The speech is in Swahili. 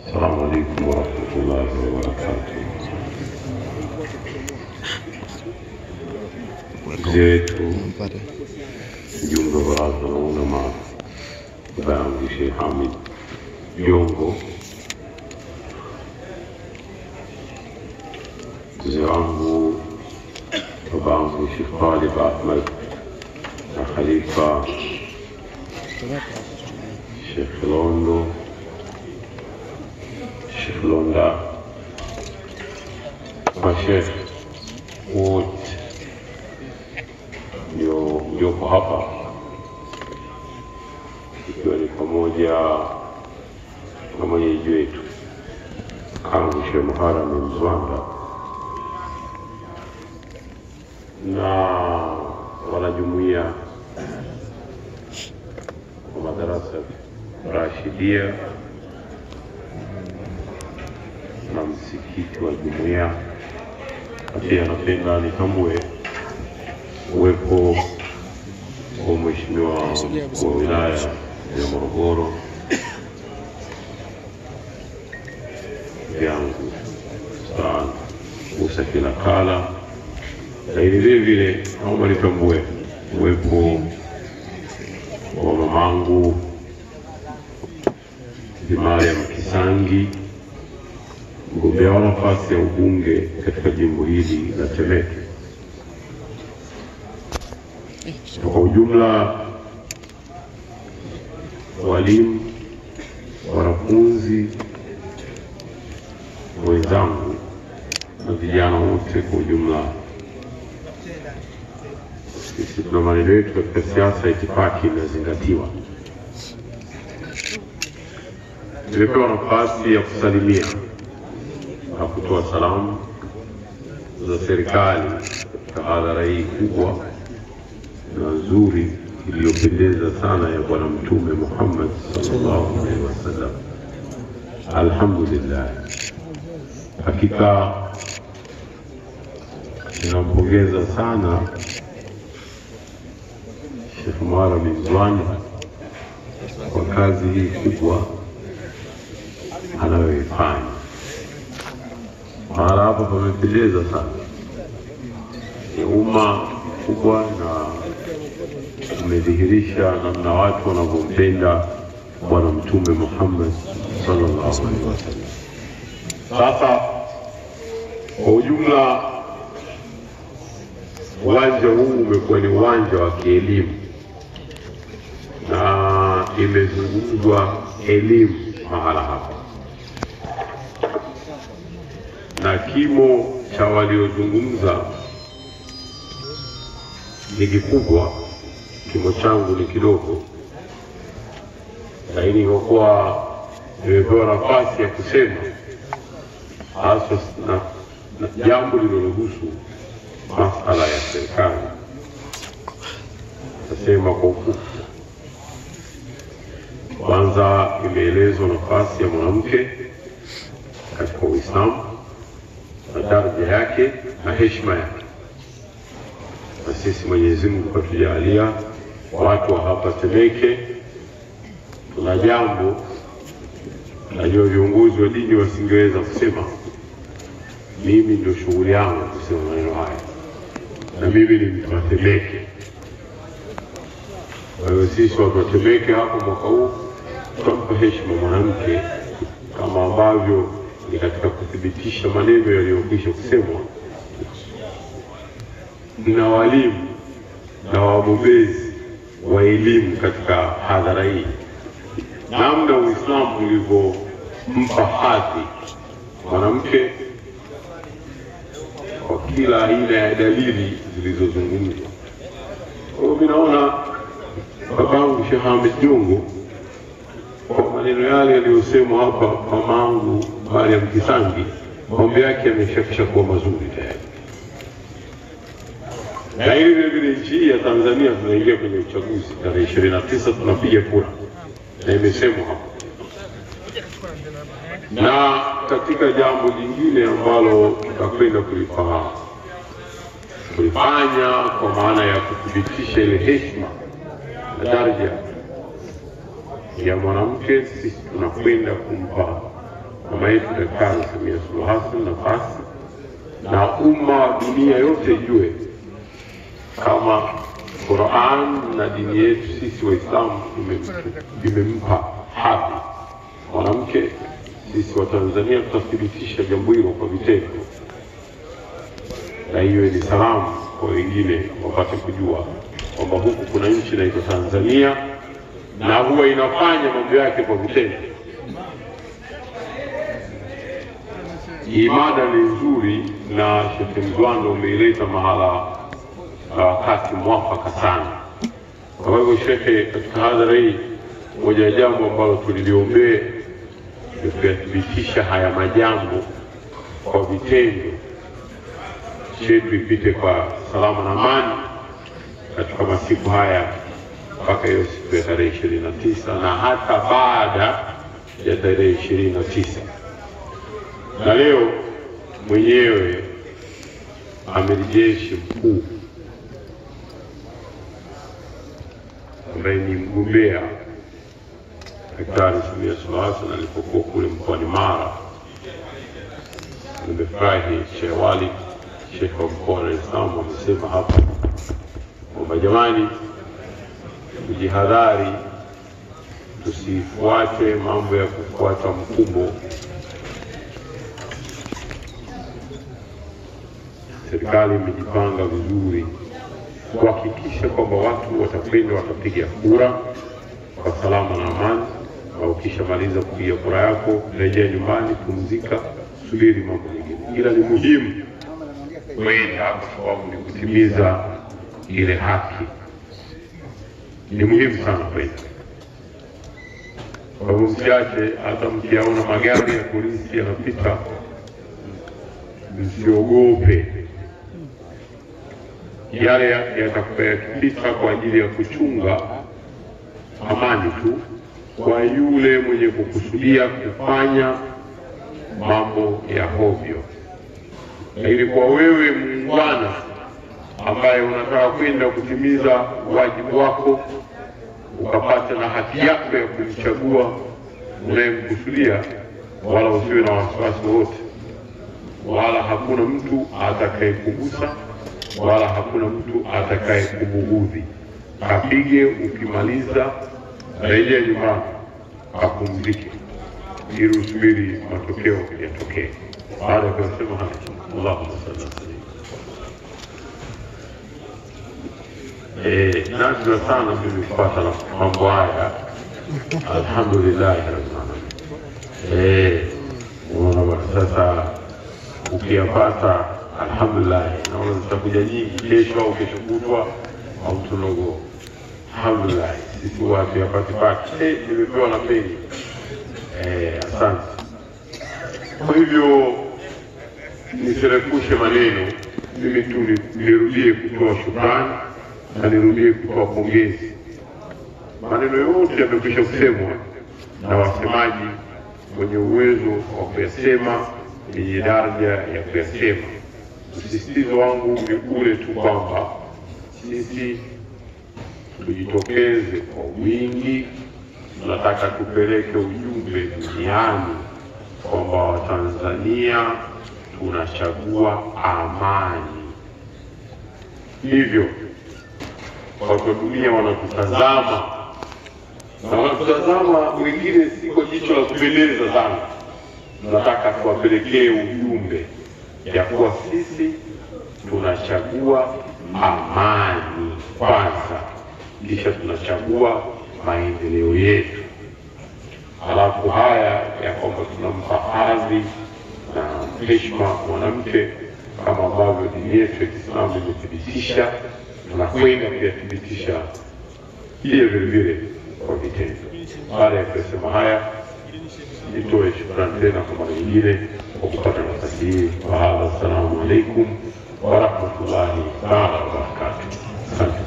السلام عليكم ورحمة الله وبركاته. Zetu mjumbe wa baraza la ulama babangu Sheikh Hamid Jongo, mzee wangu babangu Sheikh Talib Ahmed na Khalifa Sheikh Londo, Sheikh Londa, Sheikh wote yoko hapa, ikiwa ni pamoja na mwenyeji wetu Kangu Sheikh Muharram Mzwanda na wanajumuiya wa madarasa Rashidia na msikiti wa jumuiya. Pia napenda nitambue uwepo wa mheshimiwa wa wilaya ya Morogoro yangu sana Musa Kilakala, na vile vile naomba nitambue uwepo wa mamangu Mariam Kisangi, mgombea wa nafasi ya ubunge katika jimbo hili la Temeke. Kwa ujumla, walimu, wanafunzi wenzangu na vijana wote kwa ujumla, sisi tuna maneno yetu katika siasa, itifaki inazingatiwa. Tumepewa nafasi ya kusalimia na kutoa salamu za serikali katika hadhara hii kubwa na nzuri iliyopendeza sana ya Bwana Mtume Muhammad sallallahu alaihi wasallam. Alhamdulillah, hakika ninampongeza sana Sheikh Muharram Mzwanda kwa kazi hii kubwa anayoifanya. Mahala hapa pamependeza sana, ni umma kubwa na umedhihirisha namna watu wanavyompenda Bwana Mtume Muhammad sallallahu alaihi wasallam. Sasa kwa ujumla, uwanja huu umekuwa ni uwanja wa kielimu na imezungumzwa elimu mahala hapa, na kimo cha waliozungumza ni kikubwa, kimo changu ni kidogo, lakini kwa kuwa nimepewa nafasi ya kusema hasa na jambo linalohusu masala ya serikali, nasema kwa ufupi. Kwanza, imeelezwa nafasi ya mwanamke katika Uislamu na daraja yake na heshima yake, na sisi Mwenyezi Mungu katujalia watu wa hapa Temeke tuna jambo najua viongozi wa dini wasingeweza kusema. Mimi ndio shughuli yangu kusema maneno haya, na mimi ni mtu wa Temeke. Kwa hiyo sisi watu wa Temeke hapo mwaka huu tutampa heshima mwanamke, kama ambavyo ni katika kuthibitisha maneno yaliyokwisha kusemwa na walimu na wabobezi wa elimu katika hadhara hii, namna Uislamu ulivyompa hadhi mwanamke kwa kila aina ya dalili zilizozungumzwa. Kwa hiyo naona babangu Sheikh Hamid Jongo kwa maneno yale yaliyosemwa hapa, mamangu Mariam Kisangi, mambo yake yameshakisha kuwa mazuri tayari. Na hili vile nchi ya Tanzania tunaingia kwenye uchaguzi tarehe 29, tunapiga kura, na imesemwa hapa. Na katika jambo lingine ambalo tutakwenda kulifanya kwa maana ya kuthibitisha ile heshima na daraja ya mwanamke, sisi tunakwenda kumpa mama yetu Daktari Samia Suluhu Hassan nafasi na umma wa dunia yote ijue kama Qur'an na dini yetu sisi Waislamu imempa hadhi mwanamke. Sisi wa Tanzania tutathibitisha jambo hilo kwa vitendo, na hiyo ni salamu kwa wengine wapate kujua kwamba huku kuna nchi inaitwa Tanzania na huwa inafanya mambo yake kwa vitendo. Imada ni nzuri na Sheikh Mzwando umeileta mahala wakati mwafaka sana. Kwa hivyo Sheikh, katika hadhara hii moja ya jambo ambalo tuliliombea ni kuyathibitisha haya majambo kwa vitendo, shetu ipite kwa salama na amani katika masiku haya mpaka hiyo siku ya tarehe 29 na hata baada ya tarehe 29. Na leo mwenyewe Amiri Jeshi Mkuu ambaye ni mgombea Daktari Samia Suluhu Hassan alipokuwa kule mkoani Mara, nimefurahi Sheikh Wali, Sheikh wa mkoa wa Dar es Salaam, amesema hapa kwamba jamani, tujihadhari, tusifuate mambo ya kufuata mkumbo. Serikali imejipanga vizuri kuhakikisha kwamba watu watakwenda watapiga kura kwa salama na amani, na ukishamaliza kupiga kura yako rejea nyumbani, pumzika, subiri mambo mengine. Ila ni muhimu kwenda kwa sababu ni kutimiza ile haki. Ni muhimu sana kwenda. Kwa hivyo msiache, hata mkiona magari ya polisi yanapita msiogope. Yale yatakayopita kwa ajili ya kuchunga amani tu kwa yule mwenye kukusudia kufanya mambo ya hovyo. Ili kwa wewe muungwana ambaye unataka kwenda kutimiza wajibu wako, ukapata na haki yako ya kumchagua unayemkusudia, wala usiwe na wasiwasi wote, wala hakuna mtu atakayekugusa, wala hakuna mtu atakayekubughudhi. Kapige, ukimaliza rejea nyumbani, kapumzike, ili usubiri matokeo yatokee. Baada ya kusema haya, Allahumma salli alayhi. Najua sana mimi kupata mambo haya. Alhamdulillah rabbil alamin. Unaona sasa ukiyapata alhamdulillah, naona zitakuja nyingi kesho au kesho kutwa au tulogo. Alhamdulillah, sisi watu yapati nimepewa na peni. Asante. Kwa hivyo nisirefushe maneno, mimi tu nirudie kutoa shukrani na nirudie kutoa pongezi. Maneno yote yamekwisha kusemwa na wasemaji wenye uwezo wa kuyasema, yenye daraja ya kuyasema. Msisitizo wangu ni ule tu kwamba sisi tujitokeze kwa wingi. Tunataka tupeleke ujumbe duniani kwamba Watanzania tunachagua amani. Hivyo watu wa dunia wanatutazama, na wanatutazama wengine si kwa jicho la kupendeza sana. Tunataka tuwapelekee ujumbe ya kuwa sisi tunachagua amani kwanza, kisha tunachagua maendeleo yetu. Halafu haya ya kwamba tunampa hadhi na heshima mwanamke kama ambavyo dini yetu ya Kiislamu imethibitisha, tunakwenda kuyathibitisha vile vile kwa vitendo. Baada ya kusema haya, nitoe shukrani tena kwa mara nyingine kwa kupata nafasi hii. Assalamu alaikum wa rahmatullahi wa barakatuh. Asante.